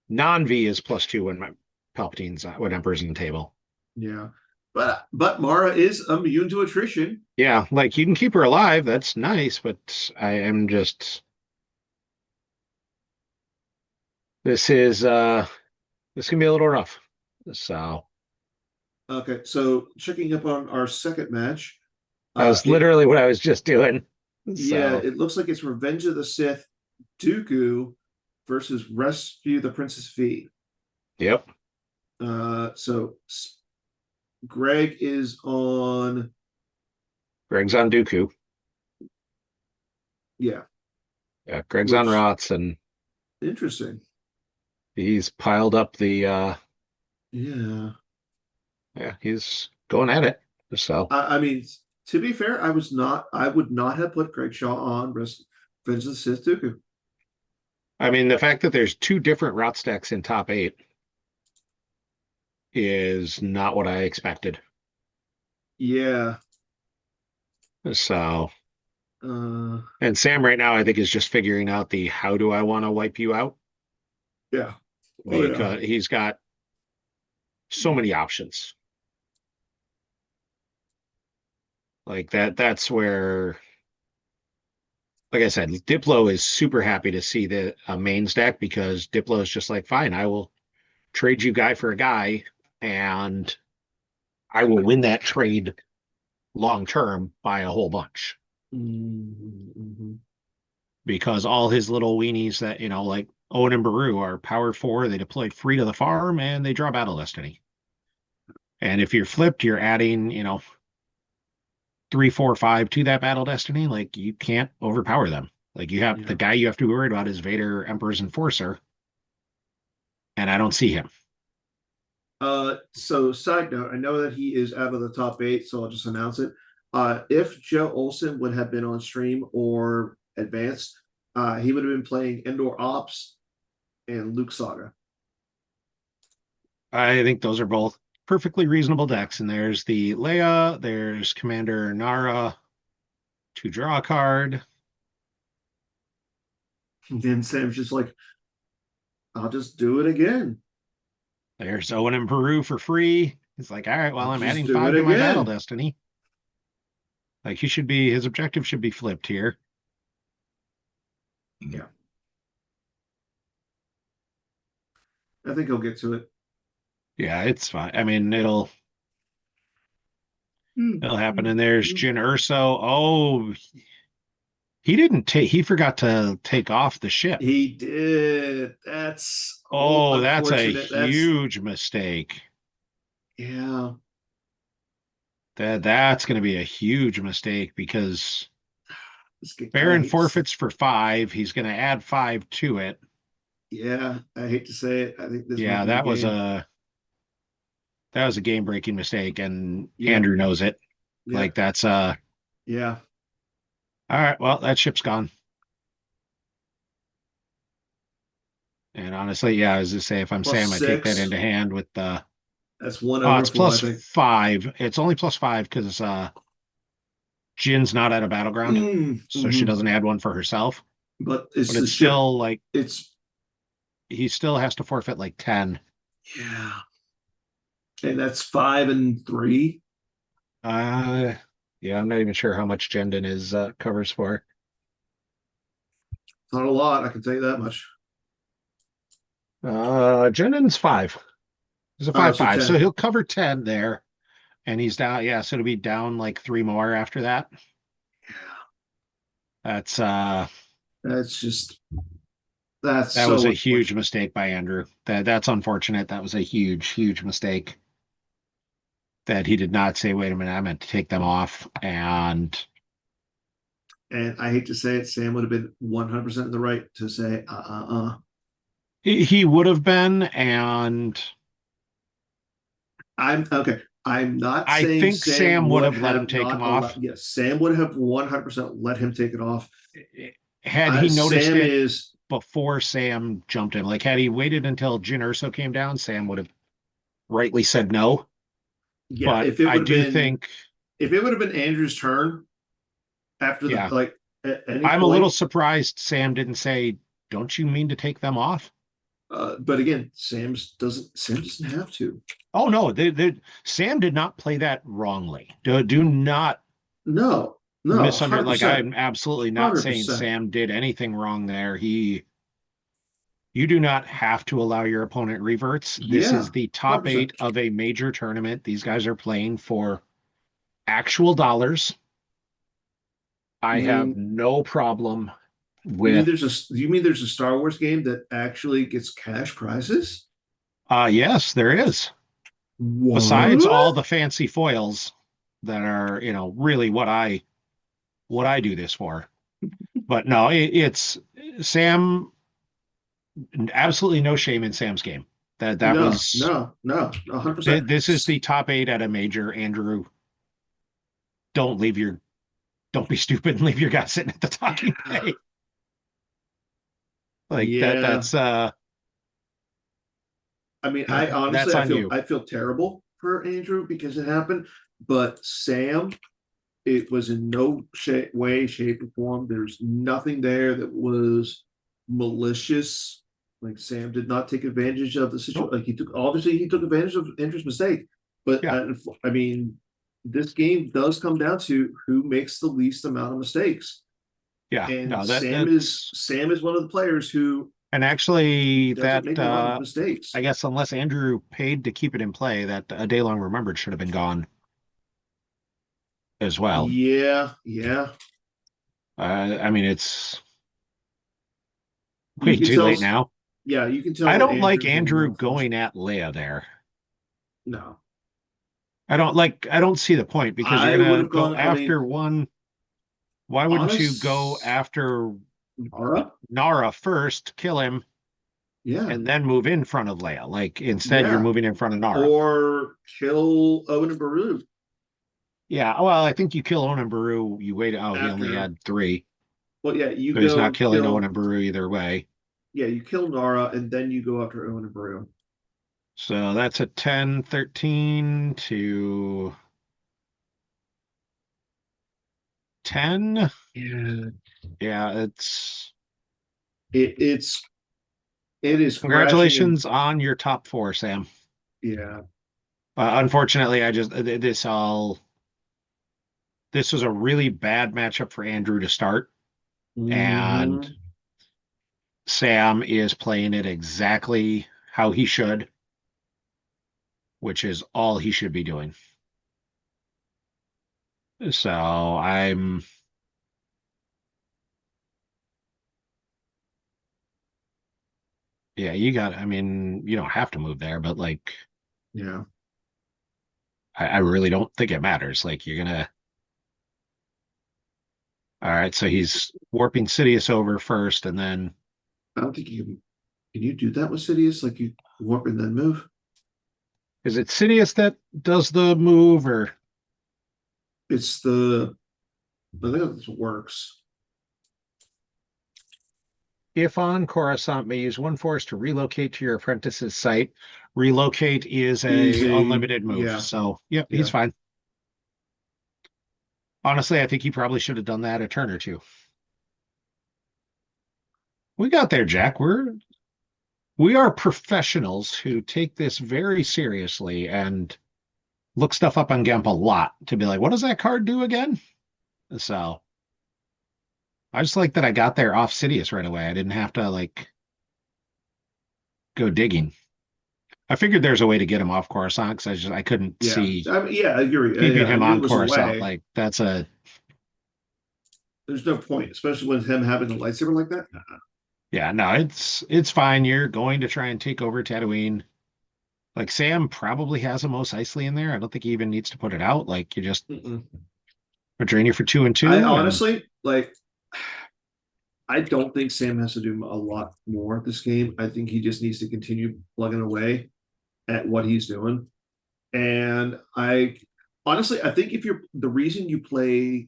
Speaker 1: Non V is +2 when Palpatine's when Emperor's in the table.
Speaker 2: Yeah. But Mara is immune to attrition.
Speaker 1: Yeah, like you can keep her alive. That's nice, but I am just. This is this can be a little rough. So
Speaker 2: Okay, so checking up on our second match.
Speaker 1: that was
Speaker 2: It
Speaker 1: literally what I was just doing.
Speaker 2: Yeah,
Speaker 1: So
Speaker 2: it looks like it's Revenge of the Sith, Dooku versus Rescue the Princess V.
Speaker 1: yep.
Speaker 2: So Greg is on.
Speaker 1: Greg's on Dooku.
Speaker 2: Yeah,
Speaker 1: Yeah, Greg's on
Speaker 2: which
Speaker 1: ROTS and
Speaker 2: interesting.
Speaker 1: he's piled up the
Speaker 2: Yeah,
Speaker 1: yeah, he's going at it. So
Speaker 2: I mean, to be fair, I would not have put Greg Shaw on Revenge of the Sith Dooku.
Speaker 1: I mean the fact that there's two different ROTS decks in top 8 is not what I expected.
Speaker 2: Yeah,
Speaker 1: So
Speaker 2: uh,
Speaker 1: and Sam right now I think is just figuring out the how do I want to wipe you out
Speaker 2: yeah, oh yeah.
Speaker 1: because he's got so many options. Like that's where like I said, Diplo is super happy to see the mains deck because Diplo is just like, fine, I will trade you guy for a guy, and I will win that trade long term by a whole bunch.
Speaker 2: Mm-hmm.
Speaker 1: Because all his little weenies that, like Owen and Baru are power four, they deploy free to the farm and they draw Battle Destiny. And if you're flipped, you're adding, 3, 4, 5 to that Battle Destiny. Like you can't overpower them. Like you have the
Speaker 2: Yeah.
Speaker 1: guy you have to be worried about is Vader, Emperor's Enforcer, and I don't see him.
Speaker 2: So side note, I know that he is out of the top 8, so I'll just announce it. If Joe Olson would have been on stream or advanced, he would have been playing Endor Ops and Luke Saga.
Speaker 1: I think those are both perfectly reasonable
Speaker 2: Yeah.
Speaker 1: decks. And there's the Leia, there's Commander Nara to draw a card.
Speaker 2: And then Sam's just like, I'll just do it again.
Speaker 1: There's Owen and Peru for free. He's like, all right, well,
Speaker 2: I'll
Speaker 1: I'm
Speaker 2: just
Speaker 1: adding
Speaker 2: do it
Speaker 1: 5 to my Battle
Speaker 2: again.
Speaker 1: Destiny. Like his objective should be flipped here.
Speaker 2: Yeah. I think he'll get to it.
Speaker 1: Yeah, it's fine. I mean, it'll happen. And there's Jin Urso. Oh, he forgot to take off the ship.
Speaker 2: He did. That's
Speaker 1: Oh, that's a
Speaker 2: unfortunate. That's
Speaker 1: huge mistake.
Speaker 2: yeah.
Speaker 1: That's going to be a huge mistake because
Speaker 2: I
Speaker 1: Baron
Speaker 2: hate to say,
Speaker 1: forfeits for 5. He's going to add 5 to it.
Speaker 2: yeah, I hate to say it. I think this might
Speaker 1: Yeah,
Speaker 2: be the game.
Speaker 1: that was a game-breaking mistake, and
Speaker 2: Yeah,
Speaker 1: Andrew knows it.
Speaker 2: yeah,
Speaker 1: Like that's
Speaker 2: yeah.
Speaker 1: all right. Well, that ship's gone. And honestly, yeah, I was just say if I'm
Speaker 2: Plus
Speaker 1: Sam, I take that into
Speaker 2: 6.
Speaker 1: hand with the
Speaker 2: That's one
Speaker 1: it's
Speaker 2: overflow, I
Speaker 1: plus
Speaker 2: think.
Speaker 1: 5. It's only plus 5 because Jin's not at a battleground, so she
Speaker 2: Mm-hmm.
Speaker 1: doesn't add one for herself.
Speaker 2: But it's
Speaker 1: But
Speaker 2: the
Speaker 1: it's
Speaker 2: ship.
Speaker 1: still like
Speaker 2: It's
Speaker 1: he still has to forfeit like 10.
Speaker 2: yeah, and that's 5 and 3.
Speaker 1: Uh yeah, I'm not even sure how much Jendon is covers for.
Speaker 2: Not a lot, I can tell you that much.
Speaker 1: Jendon's 5. He's a
Speaker 2: Oh,
Speaker 1: five
Speaker 2: so
Speaker 1: five, so
Speaker 2: 10.
Speaker 1: he'll cover 10 there. And he's down, yeah, so it'll be down like 3 more after that.
Speaker 2: Yeah,
Speaker 1: That's
Speaker 2: that's just that's
Speaker 1: that was
Speaker 2: so
Speaker 1: a huge
Speaker 2: unfortunate.
Speaker 1: mistake by Andrew. That's unfortunate. That was a huge mistake that he did not say, wait a minute, I meant to take them off. And
Speaker 2: And I hate to say it, Sam would have been 100% in the right to say,
Speaker 1: he would have been. And
Speaker 2: I'm okay. I'm not
Speaker 1: I
Speaker 2: saying
Speaker 1: think
Speaker 2: Sam
Speaker 1: Sam would
Speaker 2: would
Speaker 1: have let him
Speaker 2: have
Speaker 1: take him
Speaker 2: not
Speaker 1: off.
Speaker 2: allowed. Yes, Sam would have 100% let him take it off.
Speaker 1: Had he noticed
Speaker 2: Sam
Speaker 1: it
Speaker 2: is,
Speaker 1: before Sam jumped in. Like, had he waited until Jin Urso came down, Sam would have rightly said no.
Speaker 2: yeah.
Speaker 1: But I do think,
Speaker 2: If it would have been Andrew's turn after the
Speaker 1: yeah,
Speaker 2: like at any
Speaker 1: I'm a little
Speaker 2: point,
Speaker 1: surprised Sam didn't say, don't you mean to take them off?
Speaker 2: but again, Sam doesn't have to.
Speaker 1: Oh no, Sam did not play that wrongly. Do not
Speaker 2: No, no,
Speaker 1: misunder.
Speaker 2: hundred
Speaker 1: Like
Speaker 2: percent,
Speaker 1: I'm absolutely not
Speaker 2: hundred
Speaker 1: saying
Speaker 2: percent.
Speaker 1: Sam did anything wrong there. You do not have to allow your opponent reverts. This is
Speaker 2: Yeah,
Speaker 1: the
Speaker 2: hundred
Speaker 1: top
Speaker 2: percent.
Speaker 1: 8 of a major tournament. These guys are playing for actual dollars. I
Speaker 2: You
Speaker 1: have
Speaker 2: mean
Speaker 1: no problem with
Speaker 2: you mean there's a Star Wars game that actually gets cash prizes?
Speaker 1: yes, there is. Besides all
Speaker 2: What?
Speaker 1: the fancy foils that are, really what I do this for. But no, it's Sam. Absolutely no shame in Sam's game. That
Speaker 2: No,
Speaker 1: was
Speaker 2: no, no, 100%.
Speaker 1: this is the top 8 at a major. Andrew, don't leave your don't be stupid and leave your guy sitting at the talking
Speaker 2: Yeah,
Speaker 1: bay. Like that.
Speaker 2: yeah. I mean, I
Speaker 1: That's
Speaker 2: honestly,
Speaker 1: on you.
Speaker 2: I feel terrible for Andrew because it happened, but Sam, it was in no way, shape, or form. There's nothing there that was malicious. Like Sam did not take advantage of the situation.
Speaker 1: Nope.
Speaker 2: Like he took advantage of Andrew's mistake. But
Speaker 1: Yeah.
Speaker 2: I mean, this game does come down to who makes the least amount of mistakes.
Speaker 1: Yeah,
Speaker 2: And
Speaker 1: no, that's
Speaker 2: Sam is one of the players who
Speaker 1: and actually
Speaker 2: doesn't
Speaker 1: that
Speaker 2: make a lot of mistakes.
Speaker 1: I guess unless Andrew paid to keep it in play, that a day long remembered should have been gone as well.
Speaker 2: Yeah, yeah.
Speaker 1: I mean, it's
Speaker 2: You
Speaker 1: way
Speaker 2: can
Speaker 1: too
Speaker 2: tell.
Speaker 1: late now.
Speaker 2: Yeah, you can
Speaker 1: I
Speaker 2: tell
Speaker 1: don't like
Speaker 2: Andrew's in
Speaker 1: Andrew
Speaker 2: the first.
Speaker 1: going at Leia there.
Speaker 2: No,
Speaker 1: I don't see the point because you're
Speaker 2: I would
Speaker 1: gonna
Speaker 2: have
Speaker 1: go
Speaker 2: gone. I mean,
Speaker 1: after one. Why wouldn't you go
Speaker 2: honest,
Speaker 1: after
Speaker 2: Nara.
Speaker 1: Nara first, kill him,
Speaker 2: Yeah,
Speaker 1: and then move in front of Leia? Like instead, you're
Speaker 2: yeah.
Speaker 1: moving in front of Nara.
Speaker 2: Or kill Owen and Baru
Speaker 1: Yeah, well, I think you kill Onan Baru. You wait. Oh, he only
Speaker 2: after.
Speaker 1: had three,
Speaker 2: Well, yeah, you
Speaker 1: so he's not
Speaker 2: go
Speaker 1: killing
Speaker 2: kill.
Speaker 1: Onan Baru either way.
Speaker 2: Yeah, you kill Nara, and then you go after Owen and Baru.
Speaker 1: So that's a 10, 13 to 10.
Speaker 2: Yeah,
Speaker 1: Yeah, it's
Speaker 2: it's it is crashing and
Speaker 1: congratulations on your top four, Sam.
Speaker 2: yeah.
Speaker 1: Unfortunately, I just this was a really bad matchup for Andrew to start, and
Speaker 2: Hmm.
Speaker 1: Sam is playing it exactly how he should, which is all he should be doing. So yeah, I mean, you don't have to move there, but like,
Speaker 2: Yeah,
Speaker 1: I really don't think it matters. Like, all right, so he's warping Sidious over first, and then
Speaker 2: I don't think you can you do that with Sidious like you warp and then move.
Speaker 1: is it Sidious that does the move, or
Speaker 2: It's the I think that's what works.
Speaker 1: if on Coruscant may use one force to relocate to your apprentice's site. Relocate is
Speaker 2: Is
Speaker 1: a
Speaker 2: a
Speaker 1: unlimited move.
Speaker 2: yeah,
Speaker 1: So, yep, he's
Speaker 2: yeah.
Speaker 1: fine. Honestly, I think he probably should have done that a turn or two. We got there, Jack. We are professionals who take this very seriously and look stuff up on Gemp a lot to be like, what does that card do again? So I just like that I got there off Sidious right away. I didn't have to like go digging. I figured there's a way to get him off Coruscant because I couldn't
Speaker 2: Yeah,
Speaker 1: see
Speaker 2: I mean, yeah, I agree.
Speaker 1: keeping
Speaker 2: Yeah, I
Speaker 1: him
Speaker 2: knew
Speaker 1: on
Speaker 2: it was a
Speaker 1: Coruscant.
Speaker 2: way.
Speaker 1: Like that's a
Speaker 2: There's no point, especially with him having a lightsaber like that.
Speaker 1: yeah, no, it's fine. You're going to try and take over Tatooine. Like Sam probably has a Mos Eisley in there. I don't think he even needs to put it out. Like you just
Speaker 2: Mm-mm.
Speaker 1: drain you for two and
Speaker 2: I
Speaker 1: two, and
Speaker 2: honestly like. I don't think Sam has to do a lot more this game. I think he just needs to continue plugging away at what he's doing. And I honestly, I think if you're the reason you play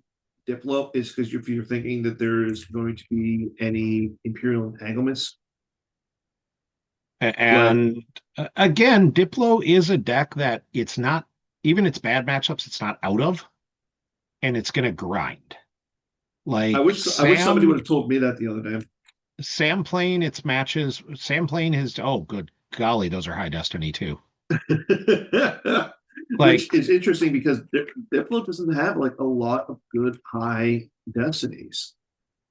Speaker 2: Diplo is because if you're thinking that there's going to be any Imperial entanglements, but
Speaker 1: and again, Diplo is a deck that it's not even its bad matchups. It's not out of, and it's going to grind. Like
Speaker 2: I wish somebody would have told me that the other day.
Speaker 1: Sam playing its matches, Sam playing his, oh, good golly, those are high destiny too.
Speaker 2: Which
Speaker 1: Like
Speaker 2: is interesting because Diplo doesn't have like a lot of good high destinies.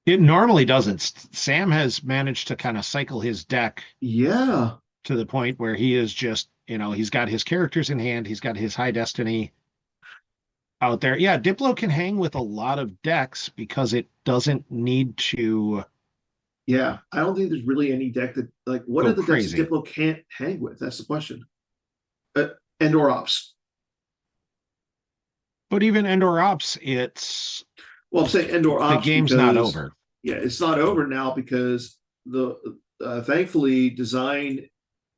Speaker 1: it normally doesn't. Sam has managed to kind of cycle his deck
Speaker 2: Yeah,
Speaker 1: to the point where he is just, he's got his characters in hand, he's got his high destiny out there. Yeah, Diplo can hang with a lot of decks because it doesn't need to
Speaker 2: yeah. I don't think there's really any deck that like what are
Speaker 1: go
Speaker 2: the decks that
Speaker 1: crazy.
Speaker 2: Diplo can't hang with? That's the question. Uh, Endor Ops.
Speaker 1: But even Endor Ops, it's
Speaker 2: Well, I'm saying Endor
Speaker 1: the
Speaker 2: Ops
Speaker 1: game's not
Speaker 2: because
Speaker 1: over.
Speaker 2: yeah, it's not over now because the thankfully design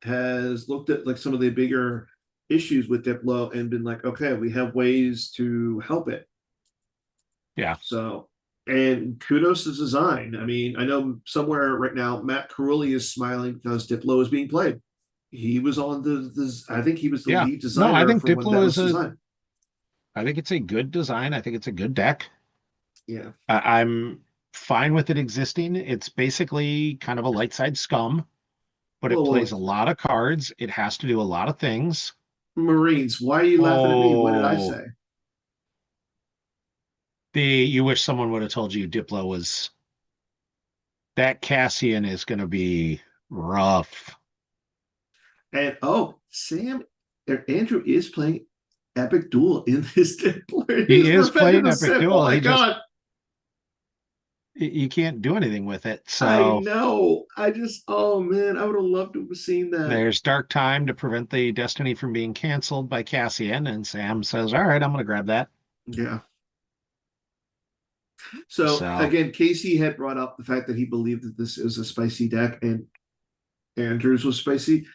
Speaker 2: has looked at like some of the bigger issues with Diplo and been like, okay, we have ways to help it.
Speaker 1: Yeah.
Speaker 2: So, and kudos to design. I mean, I know somewhere right now, Matt Carulli is smiling because Diplo is being played. He was on I think he was the
Speaker 1: Yeah.
Speaker 2: lead
Speaker 1: No, I
Speaker 2: designer
Speaker 1: think
Speaker 2: for when that
Speaker 1: Diplo
Speaker 2: was
Speaker 1: is
Speaker 2: designed.
Speaker 1: I think it's a good design. I think it's a good deck.
Speaker 2: Yeah.
Speaker 1: I'm fine with it existing. It's basically kind of a light side scum, but it
Speaker 2: Well,
Speaker 1: plays a lot of cards. It has to do a lot of things.
Speaker 2: Marines, why are you laughing at me? What did I
Speaker 1: Oh,
Speaker 2: say?
Speaker 1: you wish someone would have told you Diplo was. That Cassian is going to be rough.
Speaker 2: And Sam or Andrew is playing Epic Duel in this Diplo.
Speaker 1: He
Speaker 2: He's
Speaker 1: is
Speaker 2: Revenge of
Speaker 1: playing
Speaker 2: the
Speaker 1: Epic
Speaker 2: Sith. Oh
Speaker 1: Duel.
Speaker 2: my god.
Speaker 1: You can't do anything with it.
Speaker 2: I
Speaker 1: So
Speaker 2: know. Oh man, I would have loved to have seen that.
Speaker 1: there's Dark Time to prevent the Destiny from being canceled by Cassian. And Sam says, all right, I'm going to grab that.
Speaker 2: Yeah. So
Speaker 1: So,
Speaker 2: again, Casey had brought up the fact that he believed that this is a spicy deck and Andrews was spicy.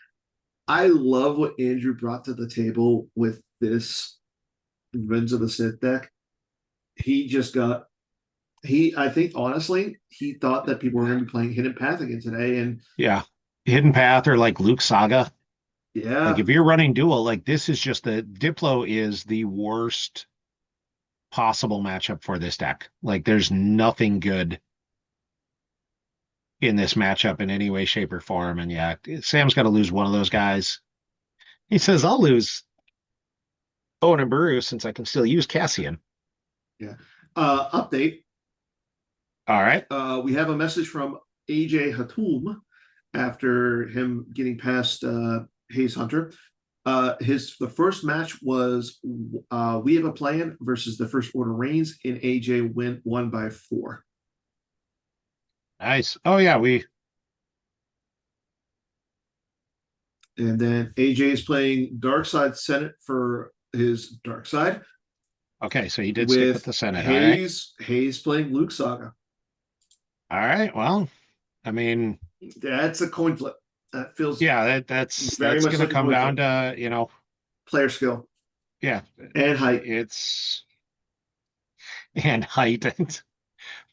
Speaker 2: I love what Andrew brought to the table with this Revenge of the Sith deck. He just got I think honestly, he thought that people were going to be playing Hidden Path again today. And
Speaker 1: yeah, Hidden Path or like Luke Saga. Like
Speaker 2: yeah,
Speaker 1: if you're running dual, like this is just the Diplo is the worst possible matchup for this deck. Like there's nothing good in this matchup in any way, shape, or form. And yeah, Sam's got to lose one of those guys. He says, I'll lose Owen and Baru since I can still use Cassian.
Speaker 2: yeah. Update.
Speaker 1: All right.
Speaker 2: We have a message from AJ Hatum after him getting past Hayes Hunter. The first match was We Have a Plan versus the First Order Reigns, and AJ won by 4.
Speaker 1: Nice. Oh yeah, we
Speaker 2: And then AJ is playing Dark Side Senate for his Dark Side
Speaker 1: okay, so he did stick with
Speaker 2: with
Speaker 1: the Senate. All right.
Speaker 2: Hayes playing Luke Saga.
Speaker 1: All right. Well, I mean,
Speaker 2: That's a coin flip. That feels
Speaker 1: yeah,
Speaker 2: very
Speaker 1: that's
Speaker 2: much
Speaker 1: gonna
Speaker 2: like a
Speaker 1: come
Speaker 2: coin
Speaker 1: down
Speaker 2: flip.
Speaker 1: to,
Speaker 2: Player skill
Speaker 1: yeah,
Speaker 2: and height.
Speaker 1: it's and height.
Speaker 2: I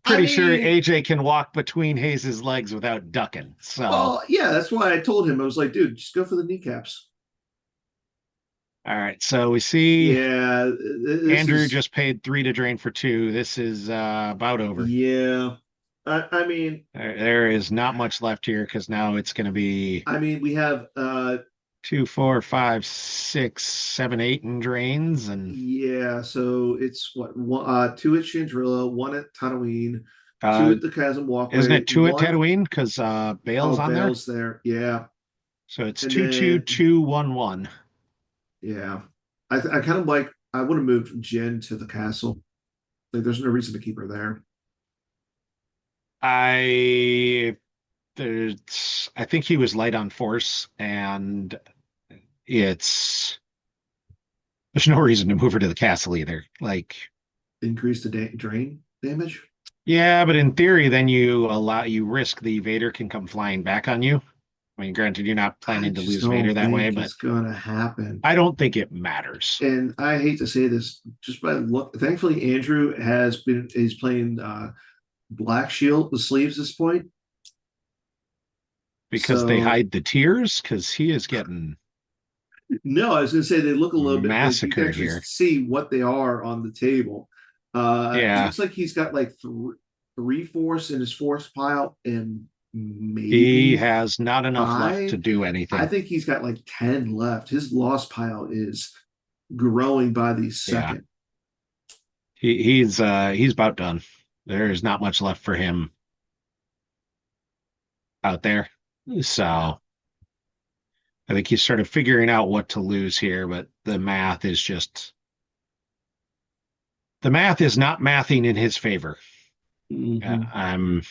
Speaker 1: Pretty sure
Speaker 2: mean,
Speaker 1: AJ can walk between Hayes's legs without ducking. So,
Speaker 2: well, yeah, that's why I told him. I was like, dude, just go for the kneecaps.
Speaker 1: all right. So we see
Speaker 2: Yeah, this
Speaker 1: Andrew
Speaker 2: is
Speaker 1: just paid 3 to drain for 2. This is about over.
Speaker 2: yeah. I mean,
Speaker 1: There is not much left here because now it's going to be
Speaker 2: we have
Speaker 1: 2, 4, 5, 6, 7, 8 in drains, and
Speaker 2: yeah. So it's what 2 at Chandrilla, 1 at Tatooine, 2
Speaker 1: uh,
Speaker 2: at the Chasm
Speaker 1: isn't
Speaker 2: Walkway,
Speaker 1: it 2 at
Speaker 2: 1
Speaker 1: Tatooine because Bale's on there?
Speaker 2: Bale's there. Yeah,
Speaker 1: So it's
Speaker 2: and
Speaker 1: 2, 2,
Speaker 2: then
Speaker 1: 2, 1, 1.
Speaker 2: yeah, I kind of like. I would have moved Jen to the castle. Like, there's no reason to keep her there.
Speaker 1: I I think he was light on force, and it's there's no reason to move her to the castle either. Like,
Speaker 2: Increase the drain damage.
Speaker 1: yeah, but in theory, then you risk the Vader can come flying back on you. I mean, granted, you're not
Speaker 2: I
Speaker 1: planning to
Speaker 2: just
Speaker 1: lose Vader
Speaker 2: don't
Speaker 1: that way,
Speaker 2: think
Speaker 1: but
Speaker 2: it's gonna happen.
Speaker 1: I don't think it matters
Speaker 2: And I hate to say this, just by look. Thankfully, Andrew he's playing Black Shield with sleeves this point.
Speaker 1: because they
Speaker 2: So
Speaker 1: hide the tears because he is getting
Speaker 2: no, I was gonna say they look a little bit like you can
Speaker 1: massacred
Speaker 2: actually
Speaker 1: here.
Speaker 2: see what they are on the table. It
Speaker 1: Yeah,
Speaker 2: looks like he's got like three force in his force pile and
Speaker 1: he
Speaker 2: maybe
Speaker 1: has not enough left to
Speaker 2: 5.
Speaker 1: do
Speaker 2: I
Speaker 1: anything.
Speaker 2: think he's got like 10 left. His loss pile is growing by the
Speaker 1: Yeah,
Speaker 2: second.
Speaker 1: he's about done. There's not much left for him out there. So I think he's sort of figuring out what to lose here, but the math is not mathing in his favor.
Speaker 2: Mm-hmm.
Speaker 1: I'm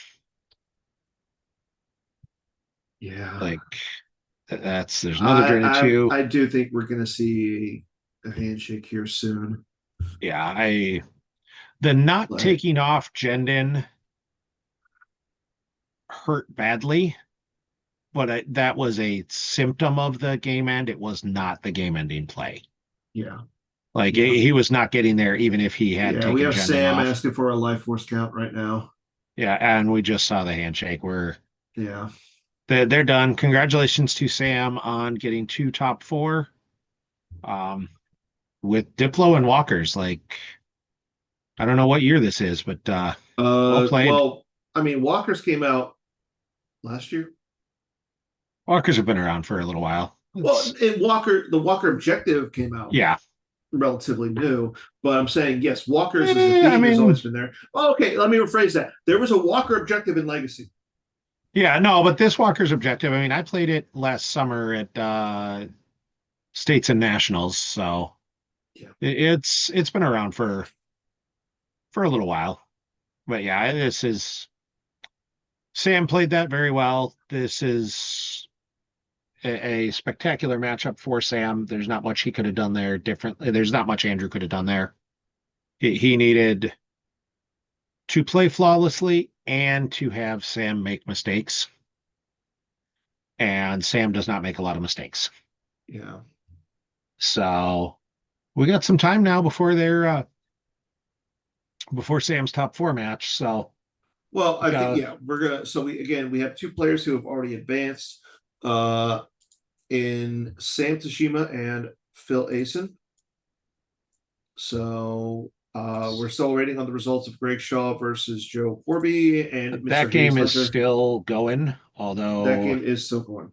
Speaker 2: Yeah.
Speaker 1: like there's another journey too.
Speaker 2: I do think we're gonna see a handshake here soon.
Speaker 1: Yeah, the not
Speaker 2: Like,
Speaker 1: taking off Jendin hurt badly, but that was a symptom of the game end. It was not the game ending play.
Speaker 2: yeah,
Speaker 1: Like
Speaker 2: yeah,
Speaker 1: he was not getting there, even if he had
Speaker 2: yeah. We
Speaker 1: taken
Speaker 2: have
Speaker 1: Jendin
Speaker 2: Sam
Speaker 1: off.
Speaker 2: asking for a life force count right now.
Speaker 1: Yeah, and we just saw the handshake where
Speaker 2: Yeah.
Speaker 1: they're done. Congratulations to Sam on getting 2 top 4 um, with Diplo and Walkers. Like I don't know what year this is, but well played.
Speaker 2: Well, Walkers came out last year.
Speaker 1: Walkers have been around for a little while.
Speaker 2: Well, and the Walker Objective came out
Speaker 1: Yeah.
Speaker 2: relatively new, but I'm saying yes, Walkers as a
Speaker 1: I
Speaker 2: theme has
Speaker 1: mean,
Speaker 2: always been there. Oh, okay, let me rephrase that. There was a Walker Objective in Legacy.
Speaker 1: Yeah, no, but this Walker's objective, I mean, I played it last summer at States and Nationals, so
Speaker 2: Yeah.
Speaker 1: it's been around for a little while. But yeah, this is Sam played that very well. This is a spectacular matchup for Sam. There's not much he could have done there differently. There's not much Andrew could have done there. He needed to play flawlessly and to have Sam make mistakes. And Sam does not make a lot of mistakes.
Speaker 2: Yeah.
Speaker 1: So we got some time now before Sam's top four match. So
Speaker 2: Well, I think
Speaker 1: got
Speaker 2: yeah, we're gonna. So we have two players who have already advanced, uh, in Sam Tashima and Phil Asen. So we're still waiting on the results of Greg Shaw versus Joe Corby and Mr.
Speaker 1: that
Speaker 2: Hayes
Speaker 1: game is
Speaker 2: Hunter.
Speaker 1: still going,
Speaker 2: That
Speaker 1: although
Speaker 2: game is still going.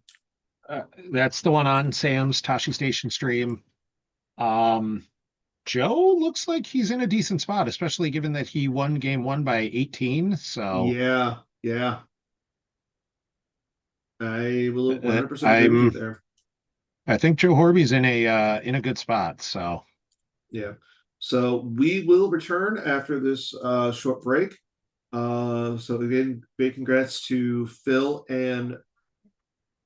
Speaker 1: uh, that's the one on Sam's Tashi Station stream. Um, Joe looks like he's in a decent spot, especially given that he won game one by 18. So
Speaker 2: Yeah, yeah. I will 100% agree with you
Speaker 1: I'm
Speaker 2: there.
Speaker 1: I think Joe Horby's in a good spot. So
Speaker 2: Yeah. So we will return after this short break. So again, big congrats to Phil and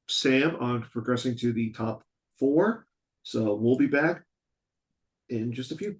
Speaker 2: Sam on progressing to the top four. So we'll be back in just a few.